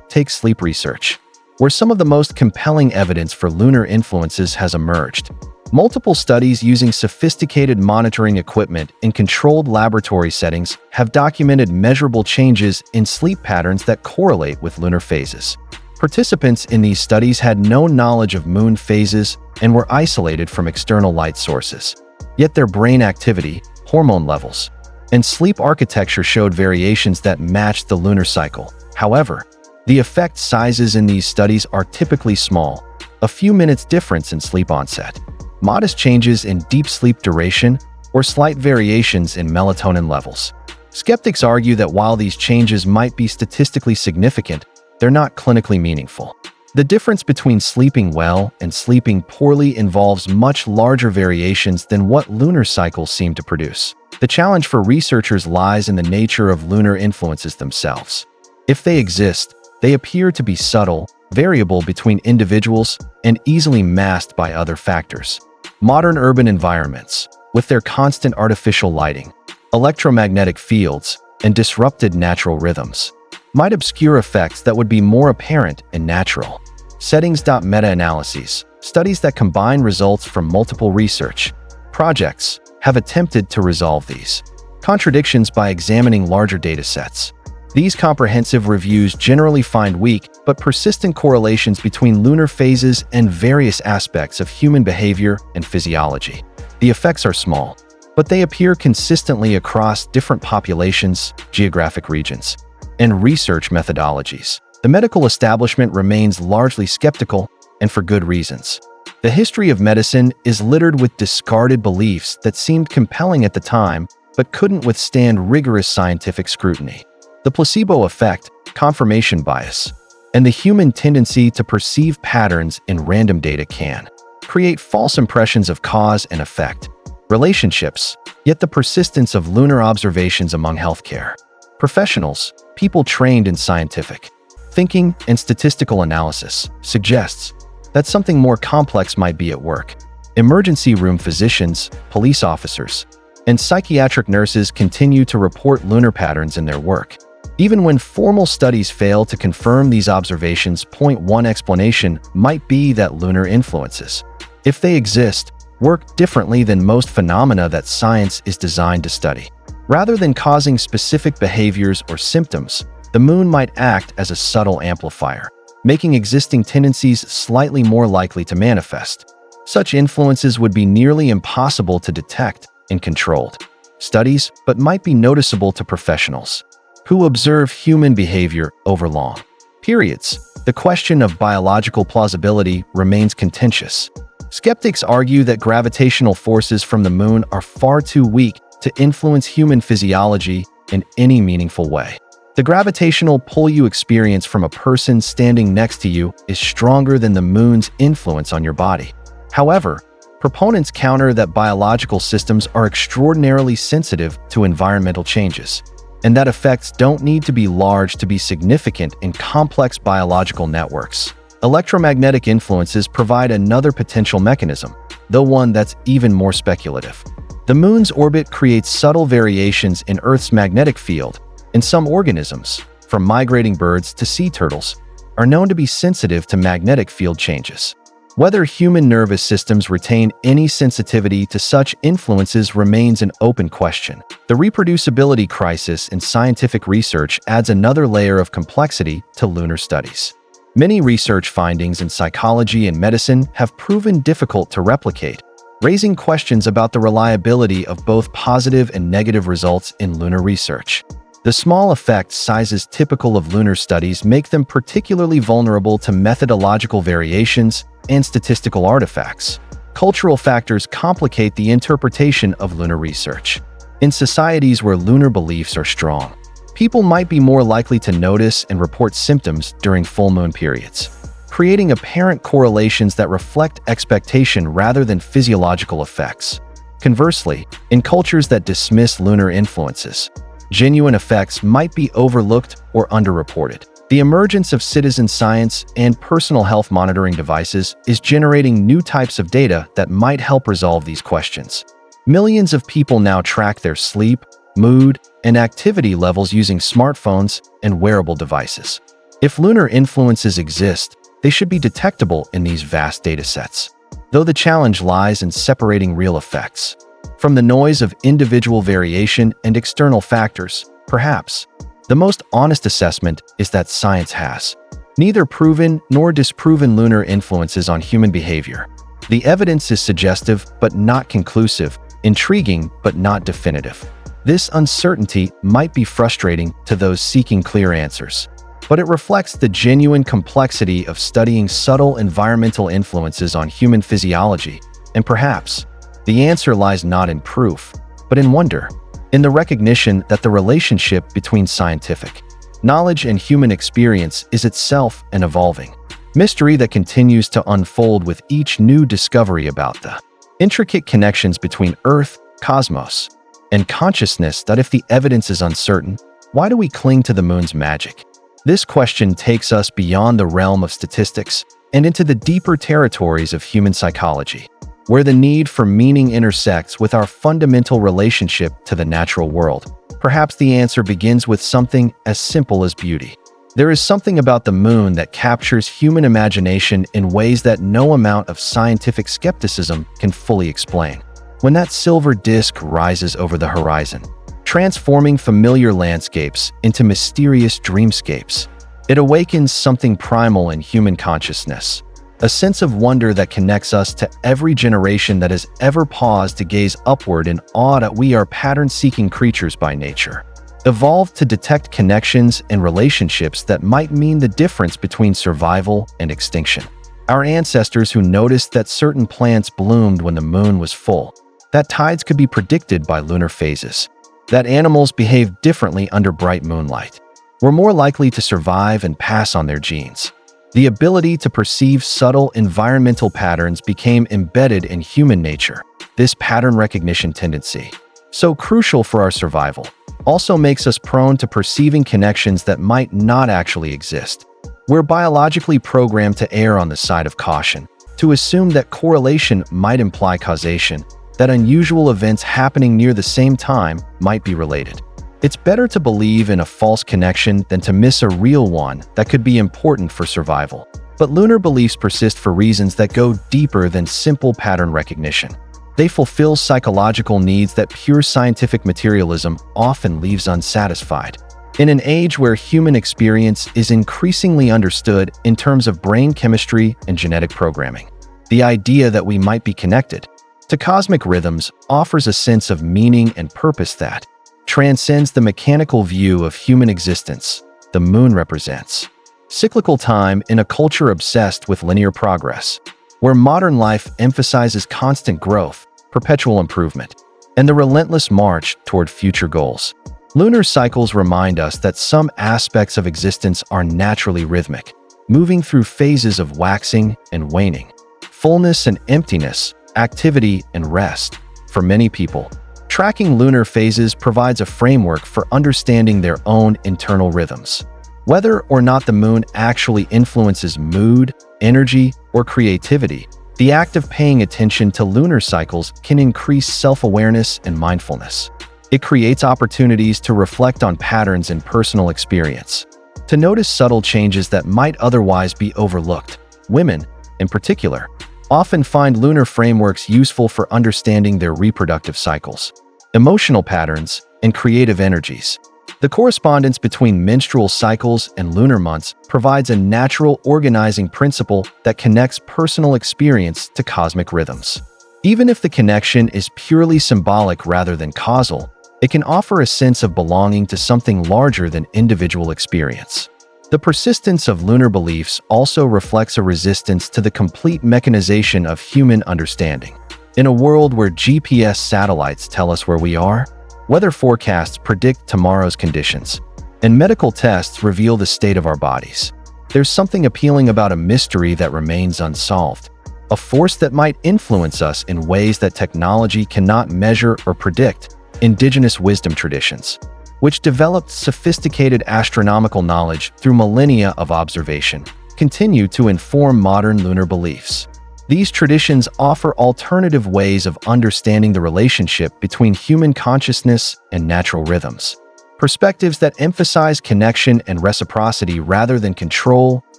Speaker 1: Take sleep research, where some of the most compelling evidence for lunar influences has emerged. Multiple studies using sophisticated monitoring equipment in controlled laboratory settings have documented measurable changes in sleep patterns that correlate with lunar phases. Participants in these studies had no knowledge of moon phases and were isolated from external light sources. Yet their brain activity, hormone levels, and sleep architecture showed variations that matched the lunar cycle. However, the effect sizes in these studies are typically small, a few minutes difference in sleep onset, modest changes in deep sleep duration, or slight variations in melatonin levels. Skeptics argue that while these changes might be statistically significant, they're not clinically meaningful. The difference between sleeping well and sleeping poorly involves much larger variations than what lunar cycles seem to produce. The challenge for researchers lies in the nature of lunar influences themselves. If they exist, they appear to be subtle, variable between individuals, and easily masked by other factors. Modern urban environments, with their constant artificial lighting, electromagnetic fields, and disrupted natural rhythms, might obscure effects that would be more apparent and natural. Settings. Meta-analyses, studies that combine results from multiple research projects, have attempted to resolve these contradictions by examining larger datasets. These comprehensive reviews generally find weak but persistent correlations between lunar phases and various aspects of human behavior and physiology. The effects are small, but they appear consistently across different populations, geographic regions, and research methodologies. The medical establishment remains largely skeptical, and for good reasons. The history of medicine is littered with discarded beliefs that seemed compelling at the time but couldn't withstand rigorous scientific scrutiny. The placebo effect, confirmation bias, and the human tendency to perceive patterns in random data can create false impressions of cause and effect, relationships, yet the persistence of lunar observations among healthcare professionals, people trained in scientific thinking and statistical analysis, suggests that something more complex might be at work. Emergency room physicians, police officers, and psychiatric nurses continue to report lunar patterns in their work. Even when formal studies fail to confirm these observations, one explanation might be that lunar influences, if they exist, work differently than most phenomena that science is designed to study. Rather than causing specific behaviors or symptoms, the moon might act as a subtle amplifier, making existing tendencies slightly more likely to manifest. Such influences would be nearly impossible to detect in controlled studies, but might be noticeable to professionals who observe human behavior over long periods. The question of biological plausibility remains contentious. Skeptics argue that gravitational forces from the moon are far too weak to influence human physiology in any meaningful way. The gravitational pull you experience from a person standing next to you is stronger than the moon's influence on your body. However, proponents counter that biological systems are extraordinarily sensitive to environmental changes, and that effects don't need to be large to be significant in complex biological networks. Electromagnetic influences provide another potential mechanism, though one that's even more speculative. The moon's orbit creates subtle variations in Earth's magnetic field, and some organisms, from migrating birds to sea turtles, are known to be sensitive to magnetic field changes. Whether human nervous systems retain any sensitivity to such influences remains an open question. The reproducibility crisis in scientific research adds another layer of complexity to lunar studies. Many research findings in psychology and medicine have proven difficult to replicate, raising questions about the reliability of both positive and negative results in lunar research. The small effect sizes typical of lunar studies make them particularly vulnerable to methodological variations and statistical artifacts. Cultural factors complicate the interpretation of lunar research. In societies where lunar beliefs are strong, people might be more likely to notice and report symptoms during full moon periods, creating apparent correlations that reflect expectation rather than physiological effects. Conversely, in cultures that dismiss lunar influences, genuine effects might be overlooked or underreported. The emergence of citizen science and personal health monitoring devices is generating new types of data that might help resolve these questions. Millions of people now track their sleep, mood, and activity levels using smartphones and wearable devices. If lunar influences exist, they should be detectable in these vast datasets, though the challenge lies in separating real effects from the noise of individual variation and external factors. Perhaps the most honest assessment is that science has neither proven nor disproven lunar influences on human behavior. The evidence is suggestive but not conclusive, intriguing but not definitive. This uncertainty might be frustrating to those seeking clear answers, but it reflects the genuine complexity of studying subtle environmental influences on human physiology, and perhaps the answer lies not in proof, but in wonder, in the recognition that the relationship between scientific knowledge and human experience is itself an evolving mystery that continues to unfold with each new discovery about the intricate connections between Earth, cosmos, and consciousness. That if the evidence is uncertain, why do we cling to the moon's magic? This question takes us beyond the realm of statistics and into the deeper territories of human psychology, where the need for meaning intersects with our fundamental relationship to the natural world. Perhaps the answer begins with something as simple as beauty. There is something about the moon that captures human imagination in ways that no amount of scientific skepticism can fully explain. When that silver disk rises over the horizon, transforming familiar landscapes into mysterious dreamscapes, it awakens something primal in human consciousness, a sense of wonder that connects us to every generation that has ever paused to gaze upward in awe that we are pattern-seeking creatures by nature, evolved to detect connections and relationships that might mean the difference between survival and extinction. Our ancestors who noticed that certain plants bloomed when the moon was full, that tides could be predicted by lunar phases, that animals behaved differently under bright moonlight, were more likely to survive and pass on their genes. The ability to perceive subtle environmental patterns became embedded in human nature. This pattern recognition tendency, so crucial for our survival, also makes us prone to perceiving connections that might not actually exist. We're biologically programmed to err on the side of caution, to assume that correlation might imply causation, that unusual events happening near the same time might be related. It's better to believe in a false connection than to miss a real one that could be important for survival. But lunar beliefs persist for reasons that go deeper than simple pattern recognition. They fulfill psychological needs that pure scientific materialism often leaves unsatisfied. In an age where human experience is increasingly understood in terms of brain chemistry and genetic programming, the idea that we might be connected to cosmic rhythms offers a sense of meaning and purpose that transcends the mechanical view of human existence. The moon represents cyclical time in a culture obsessed with linear progress, where modern life emphasizes constant growth, perpetual improvement, and the relentless march toward future goals. Lunar cycles remind us that some aspects of existence are naturally rhythmic, moving through phases of waxing and waning, fullness and emptiness, activity and rest. For many people, tracking lunar phases provides a framework for understanding their own internal rhythms. Whether or not the moon actually influences mood, energy, or creativity, the act of paying attention to lunar cycles can increase self-awareness and mindfulness. It creates opportunities to reflect on patterns in personal experience, to notice subtle changes that might otherwise be overlooked. Women, in particular, often find lunar frameworks useful for understanding their reproductive cycles, emotional patterns, and creative energies. The correspondence between menstrual cycles and lunar months provides a natural organizing principle that connects personal experience to cosmic rhythms. Even if the connection is purely symbolic rather than causal, it can offer a sense of belonging to something larger than individual experience. The persistence of lunar beliefs also reflects a resistance to the complete mechanization of human understanding. In a world where GPS satellites tell us where we are, weather forecasts predict tomorrow's conditions, and medical tests reveal the state of our bodies, There's something appealing about a mystery that remains unsolved, a force that might influence us in ways that technology cannot measure or predict. Indigenous wisdom traditions, which developed sophisticated astronomical knowledge through millennia of observation, continue to inform modern lunar beliefs. These traditions offer alternative ways of understanding the relationship between human consciousness and natural rhythms, perspectives that emphasize connection and reciprocity rather than control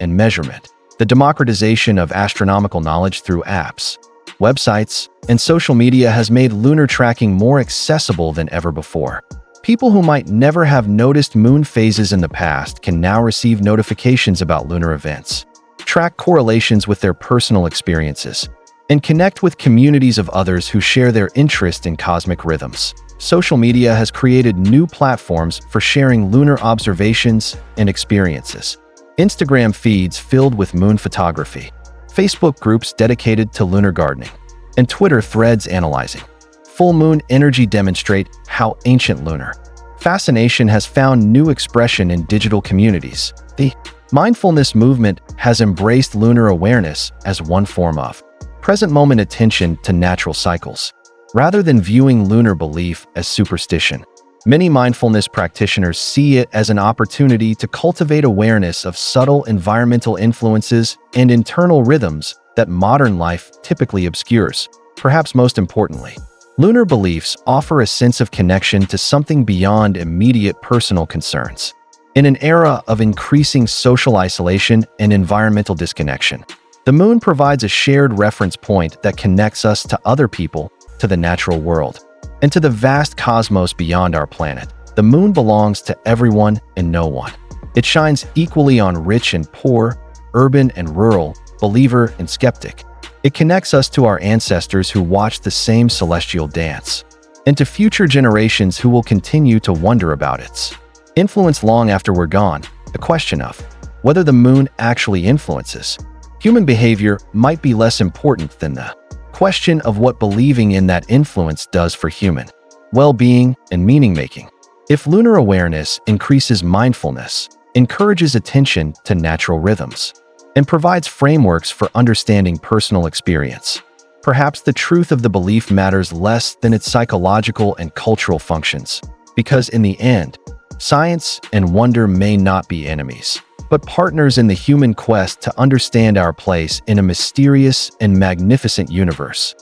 Speaker 1: and measurement. The democratization of astronomical knowledge through apps, websites, and social media has made lunar tracking more accessible than ever before. People who might never have noticed moon phases in the past can now receive notifications about lunar events, track correlations with their personal experiences, and connect with communities of others who share their interest in cosmic rhythms. Social media has created new platforms for sharing lunar observations and experiences. Instagram feeds filled with moon photography, Facebook groups dedicated to lunar gardening, and Twitter threads analyzing full moon energy demonstrate how ancient lunar fascination has found new expression in digital communities. The mindfulness movement has embraced lunar awareness as one form of present moment attention to natural cycles, rather than viewing lunar belief as superstition. Many mindfulness practitioners see it as an opportunity to cultivate awareness of subtle environmental influences and internal rhythms that modern life typically obscures. Perhaps most importantly, lunar beliefs offer a sense of connection to something beyond immediate personal concerns. In an era of increasing social isolation and environmental disconnection, the moon provides a shared reference point that connects us to other people, to the natural world, and to the vast cosmos beyond our planet. The moon belongs to everyone and no one. It shines equally on rich and poor, urban and rural, believer and skeptic. It connects us to our ancestors who watched the same celestial dance, and to future generations who will continue to wonder about its influence long after we're gone. The question of whether the moon actually influences human behavior might be less important than the question of what believing in that influence does for human well-being and meaning-making. If lunar awareness increases mindfulness, encourages attention to natural rhythms, and provides frameworks for understanding personal experience, perhaps the truth of the belief matters less than its psychological and cultural functions, because in the end, science and wonder may not be enemies, but partners in the human quest to understand our place in a mysterious and magnificent universe.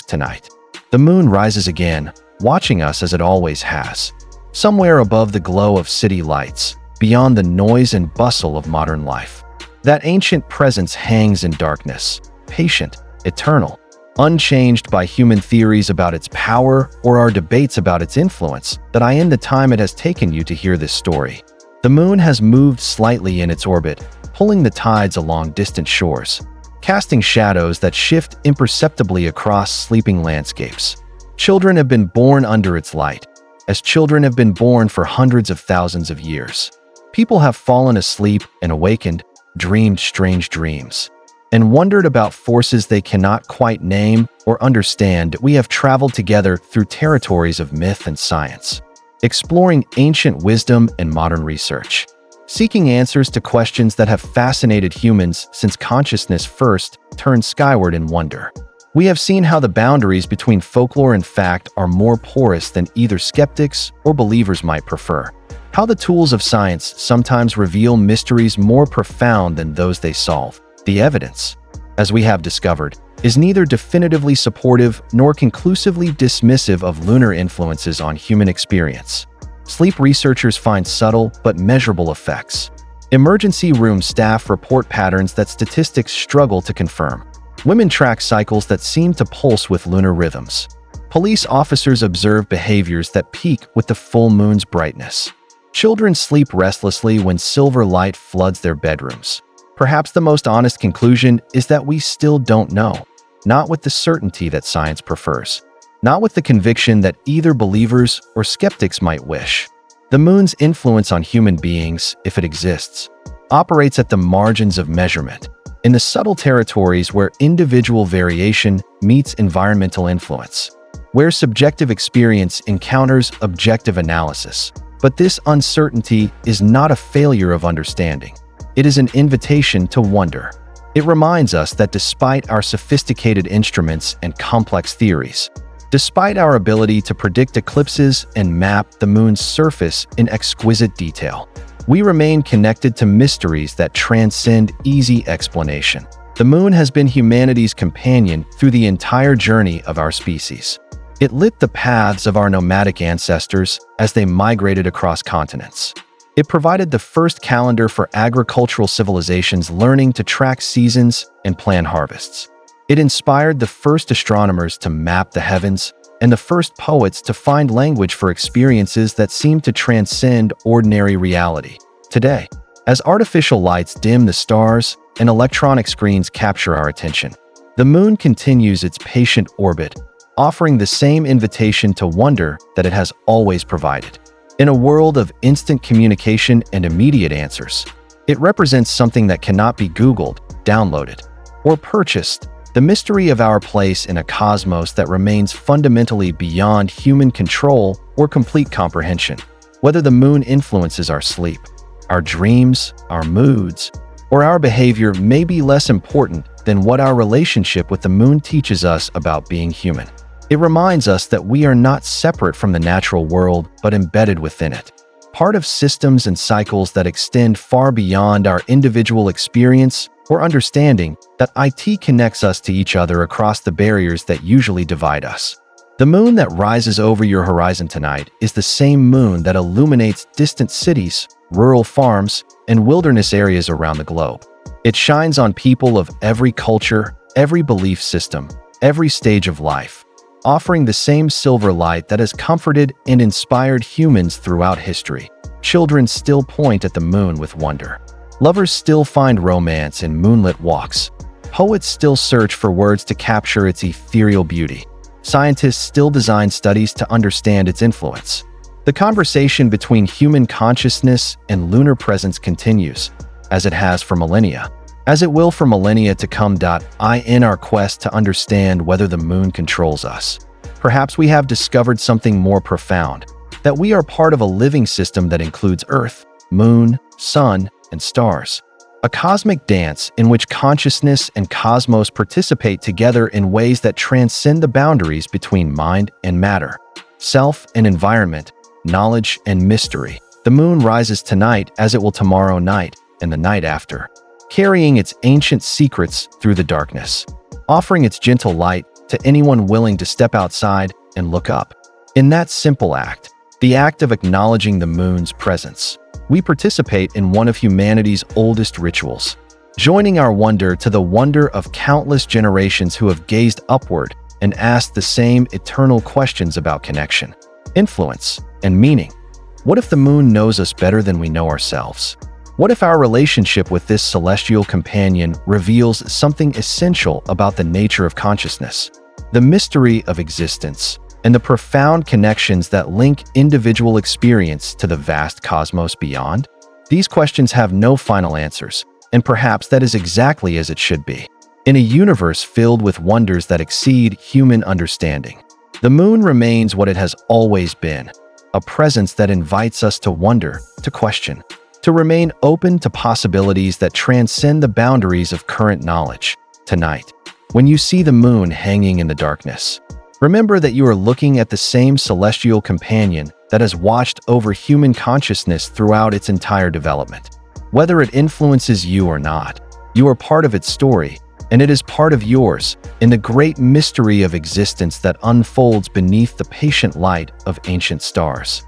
Speaker 1: Tonight, the moon rises again, watching us as it always has, somewhere above the glow of city lights, beyond the noise and bustle of modern life. That ancient presence hangs in darkness, patient, eternal, unchanged by human theories about its power or our debates about its influence. That I end the time it has taken you to hear this story. The moon has moved slightly in its orbit, pulling the tides along distant shores, casting shadows that shift imperceptibly across sleeping landscapes. Children have been born under its light, as children have been born for hundreds of thousands of years. People have fallen asleep and awakened, dreamed strange dreams, and wondered about forces they cannot quite name or understand. We have traveled together through territories of myth and science, exploring ancient wisdom and modern research, seeking answers to questions that have fascinated humans since consciousness first turned skyward in wonder. We have seen how the boundaries between folklore and fact are more porous than either skeptics or believers might prefer, how the tools of science sometimes reveal mysteries more profound than those they solve. The evidence, as we have discovered, is neither definitively supportive nor conclusively dismissive of lunar influences on human experience. Sleep researchers find subtle but measurable effects. Emergency room staff report patterns that statistics struggle to confirm. Women track cycles that seem to pulse with lunar rhythms. Police officers observe behaviors that peak with the full moon's brightness. Children sleep restlessly when silver light floods their bedrooms. Perhaps the most honest conclusion is that we still don't know, not with the certainty that science prefers, not with the conviction that either believers or skeptics might wish. The moon's influence on human beings, if it exists, operates at the margins of measurement, in the subtle territories where individual variation meets environmental influence, where subjective experience encounters objective analysis. But this uncertainty is not a failure of understanding. It is an invitation to wonder. It reminds us that despite our sophisticated instruments and complex theories, despite our ability to predict eclipses and map the moon's surface in exquisite detail, we remain connected to mysteries that transcend easy explanation. The moon has been humanity's companion through the entire journey of our species. It lit the paths of our nomadic ancestors as they migrated across continents. It provided the first calendar for agricultural civilizations learning to track seasons and plan harvests. It inspired the first astronomers to map the heavens and the first poets to find language for experiences that seemed to transcend ordinary reality. Today, as artificial lights dim the stars and electronic screens capture our attention, the moon continues its patient orbit, offering the same invitation to wonder that it has always provided. In a world of instant communication and immediate answers, it represents something that cannot be Googled, downloaded, or purchased. The mystery of our place in a cosmos that remains fundamentally beyond human control or complete comprehension. Whether the moon influences our sleep, our dreams, our moods, or our behavior may be less important than what our relationship with the moon teaches us about being human. It reminds us that we are not separate from the natural world, but embedded within it, part of systems and cycles that extend far beyond our individual experience or understanding. That it connects us to each other across the barriers that usually divide us. The moon that rises over your horizon tonight is the same moon that illuminates distant cities, rural farms, and wilderness areas around the globe. It shines on people of every culture, every belief system, every stage of life, offering the same silver light that has comforted and inspired humans throughout history. Children still point at the moon with wonder. Lovers still find romance in moonlit walks. Poets still search for words to capture its ethereal beauty. Scientists still design studies to understand its influence. The conversation between human consciousness and lunar presence continues, as it has for millennia, as it will for millennia to come. In our quest to understand whether the moon controls us, perhaps we have discovered something more profound, that we are part of a living system that includes Earth, moon, sun, and stars. A cosmic dance in which consciousness and cosmos participate together in ways that transcend the boundaries between mind and matter, self and environment, knowledge and mystery. The moon rises tonight as it will tomorrow night and the night after, carrying its ancient secrets through the darkness, offering its gentle light to anyone willing to step outside and look up. In that simple act, the act of acknowledging the moon's presence, we participate in one of humanity's oldest rituals, joining our wonder to the wonder of countless generations who have gazed upward and asked the same eternal questions about connection, influence, and meaning. What if the moon knows us better than we know ourselves? What if our relationship with this celestial companion reveals something essential about the nature of consciousness, the mystery of existence, and the profound connections that link individual experience to the vast cosmos beyond? These questions have no final answers, and perhaps that is exactly as it should be. In a universe filled with wonders that exceed human understanding, the moon remains what it has always been, a presence that invites us to wonder, to question, to remain open to possibilities that transcend the boundaries of current knowledge. Tonight, when you see the moon hanging in the darkness, remember that you are looking at the same celestial companion that has watched over human consciousness throughout its entire development. Whether it influences you or not, you are part of its story, and it is part of yours in the great mystery of existence that unfolds beneath the patient light of ancient stars.